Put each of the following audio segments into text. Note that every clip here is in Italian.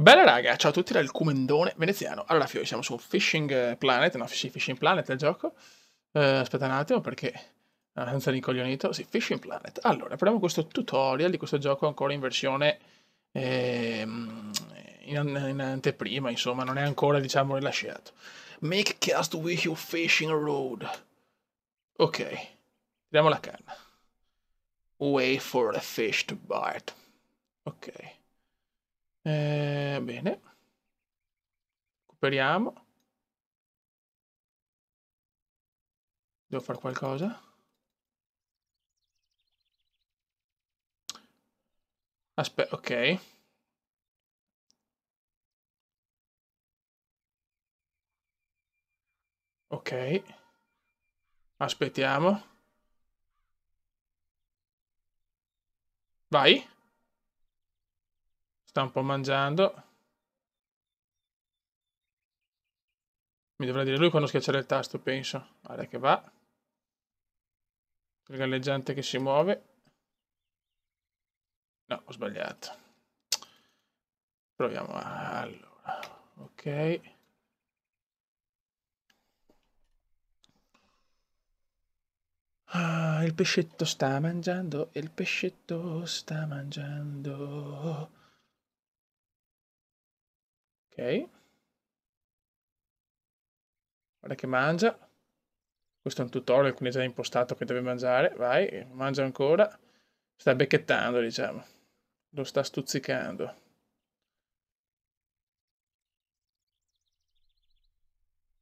Bella raga, ciao a tutti dal Cumendone veneziano. Allora, Fiori, siamo su un Fishing Planet, no, sì, Fishing Planet è il gioco. Aspetta un attimo perché senza rincoglionito, sì, Fishing Planet. Allora, proviamo questo tutorial di questo gioco ancora in versione ehm, in anteprima, insomma, non è ancora, diciamo, rilasciato. Make cast with your fishing rod. Ok, tiriamo la canna. Wait for the fish to bite. Ok. Bene. Recuperiamo. Devo fare qualcosa? Aspetta, ok. Ok. Aspettiamo. Vai. Sta un po' mangiando. Mi dovrà dire lui quando schiacciare il tasto, penso. Guarda che va. Il galleggiante che si muove. No, ho sbagliato. Proviamo. Allora. Ok. Ah, il pescetto sta mangiando. Il pescetto sta mangiando. Ok. Guarda che mangia. Questo è un tutorial, quindi è già impostato che deve mangiare. Vai, mangia ancora. Sta becchettando, diciamo. Lo sta stuzzicando.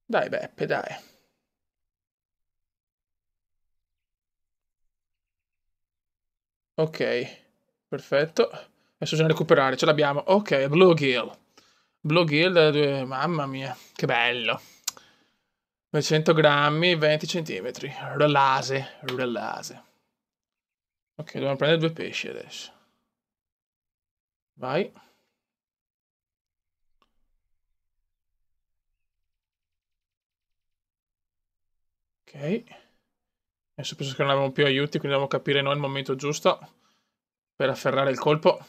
Dai, Beppe, dai. Ok, perfetto. Adesso bisogna recuperare, ce l'abbiamo. Ok, Bluegill. Bluegill, mamma mia, che bello. 200 grammi, 20 centimetri. Relase, relase. Ok, dobbiamo prendere due pesci adesso. Vai. Ok. Adesso penso che non abbiamo più aiuti, quindi dobbiamo capire noi il momento giusto per afferrare il colpo.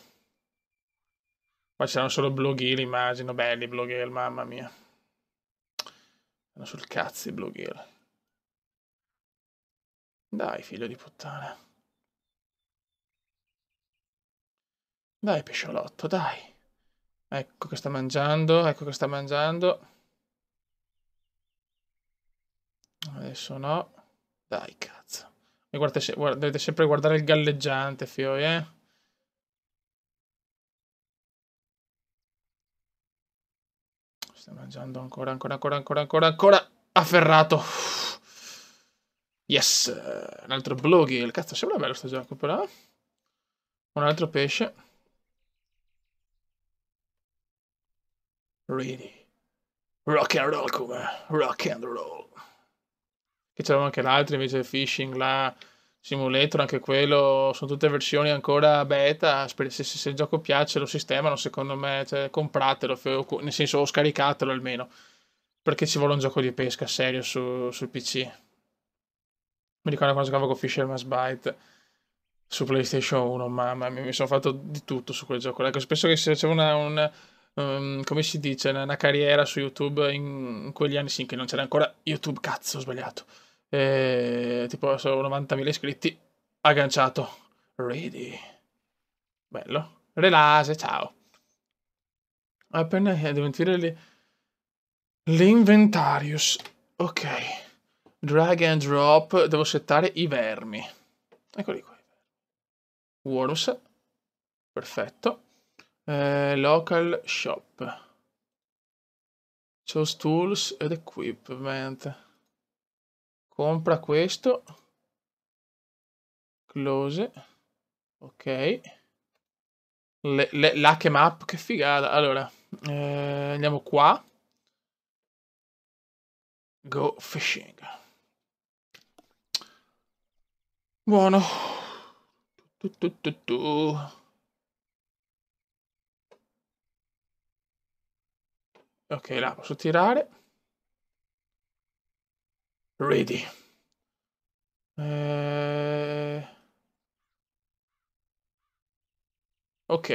Qua c'erano solo Bluegill, immagino. Belli Bluegill, mamma mia. Sono sul cazzo i Bluegill. Dai, figlio di puttana. Dai, pesciolotto, dai. Ecco che sta mangiando, ecco che sta mangiando. Adesso no. Dai, cazzo. E dovete sempre guardare il galleggiante, fioi, eh. Sta mangiando ancora, ancora, ancora, ancora, ancora, ancora. Afferrato. Yes. Un altro bluegill. Cazzo, sembra bello sto gioco, però. Un altro pesce. Ready. Rock and roll, come. Rock and roll. Che c'erano anche l'altro invece Fishing, la Simulator, anche quello, sono tutte versioni ancora beta, se il gioco piace lo sistemano, secondo me, cioè, compratelo, nel senso o scaricatelo almeno, perché ci vuole un gioco di pesca serio sul PC. Mi ricordo quando giocavo con Fisherman's Bite su PlayStation 1, mamma mia, mi sono fatto di tutto su quel gioco. Ecco, penso che se facevo come si dice, una carriera su YouTube in quegli anni, sì, che non c'era ancora YouTube, cazzo, ho sbagliato. Tipo, solo 90.000 iscritti, agganciato. Ready. Bello. Relase, ciao. Appena devo inserire l'inventarius. Ok. Drag and drop. Devo settare i vermi. Eccoli qua. Worms. Perfetto. Local shop. Choose tools ed equipment. Compra questo. Close. Ok. L'hack map, che figata. Allora, andiamo qua. Go fishing. Buono. Tu, tu, tu, tu. Ok, là posso tirare. Ready. Ok.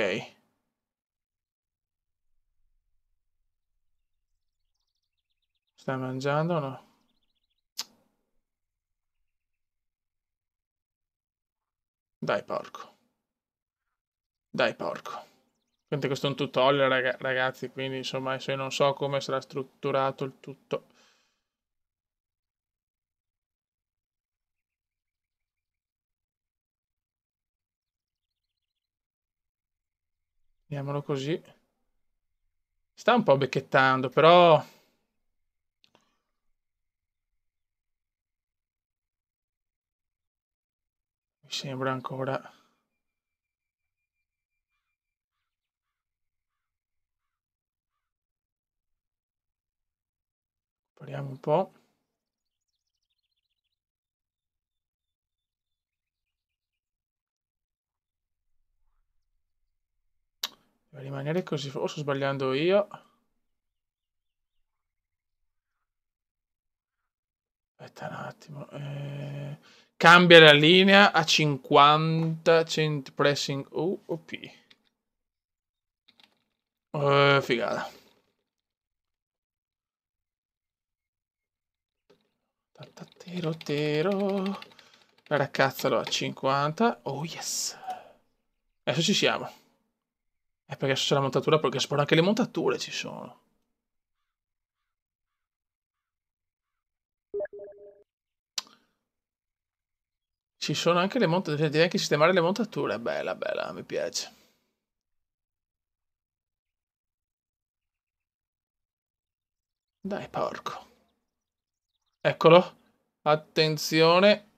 Stai mangiando o no? Dai, porco. Dai, porco. Quindi questo è un tutorial, ragazzi, quindi insomma, adesso io non so come sarà strutturato il tutto. Vediamolo così. Sta un po' becchettando, però mi sembra ancora. Speriamo un po'. Deve rimanere così, o sto sbagliando io. Aspetta un attimo. Cambia la linea a 50 pressing U o P. Figata. Tero tero. Raccazzalo a 50. Oh yes. Adesso ci siamo. Perché adesso c'è la montatura, perché spero anche le montature ci sono. Ci sono anche le montature, devi anche sistemare le montature. Bella, bella, mi piace. Dai, porco. Eccolo. Attenzione.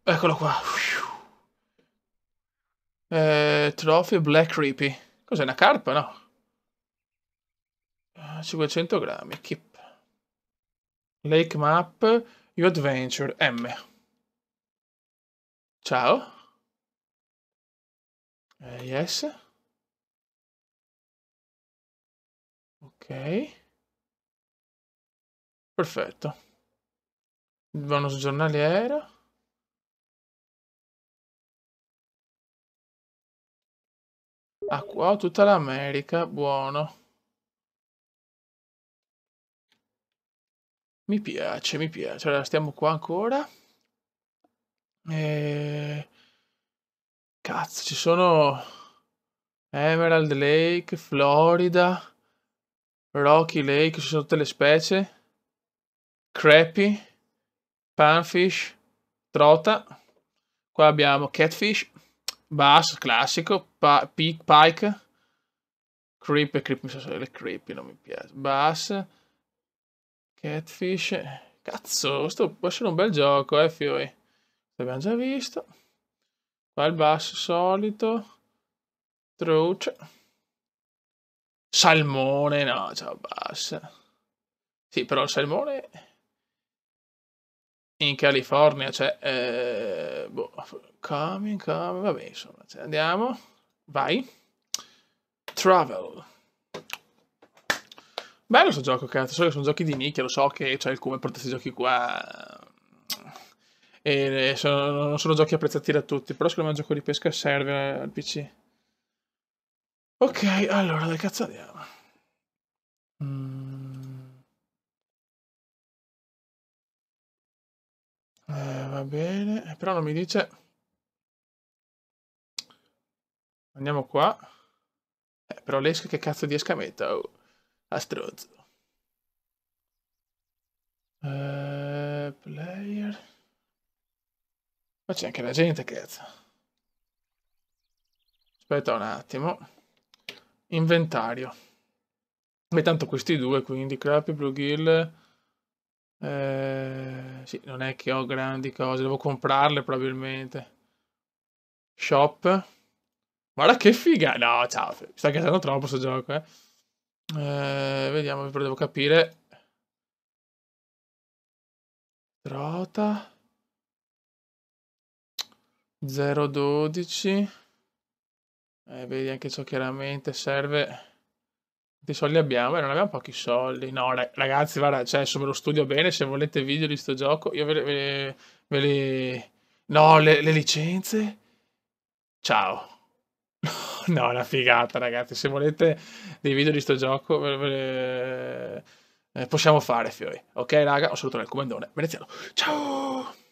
Eccolo qua. Trophy Black Creepy. Cos'è, una carpa, no? 500 grammi. Keep. Lake Map. Your Adventure. M. Ciao. Yes. Ok. Perfetto. Bonus giornaliero. Ah, qua ho tutta l'America. Buono. Mi piace, mi piace. Allora, stiamo qua ancora. Cazzo, ci sono Emerald Lake, Florida, Rocky Lake, ci sono tutte le specie. Crappie, Panfish, Trota. Qua abbiamo Catfish, Bass, classico, Pike, Creep, mi sa le Creepy, non mi piace. Bass, Catfish. Cazzo, questo può essere un bel gioco, fioi. L'abbiamo già visto. Qua il bass solito. Truce. Salmone, no, ciao bass. Sì, però il salmone in California, cioè, boh, coming, vabbè, insomma, cioè, andiamo, vai. Travel. Bello sto gioco, cazzo, so che sono giochi di nicchia, lo so che c'è il come per questi giochi qua. E non sono giochi apprezzati da tutti, però secondo me un gioco di pesca serve al PC. Ok, allora, dove cazzo andiamo? Va bene, però non mi dice. Andiamo qua. Però l'esca che cazzo di escametta? Oh, a strozzo. Player. Ma c'è anche la gente, cazzo. Aspetta un attimo. Inventario. E tanto questi due, quindi Crappy, Bluegill. Sì, non è che ho grandi cose, devo comprarle probabilmente. Shop. Guarda che figa. No, ciao, mi sta gasando troppo questo gioco, eh. Vediamo, però devo capire. Trota. 0,12. Vedi anche ciò chiaramente serve. Quanti soldi abbiamo? Non abbiamo pochi soldi. No, ragazzi, guarda, cioè, adesso me lo studio bene. Se volete video di sto gioco, io ve le. No, le licenze? Ciao. No, è una figata, ragazzi. Se volete dei video di sto gioco, possiamo fare fioi. Ok raga, un saluto dal comandone veneziano. Ciao!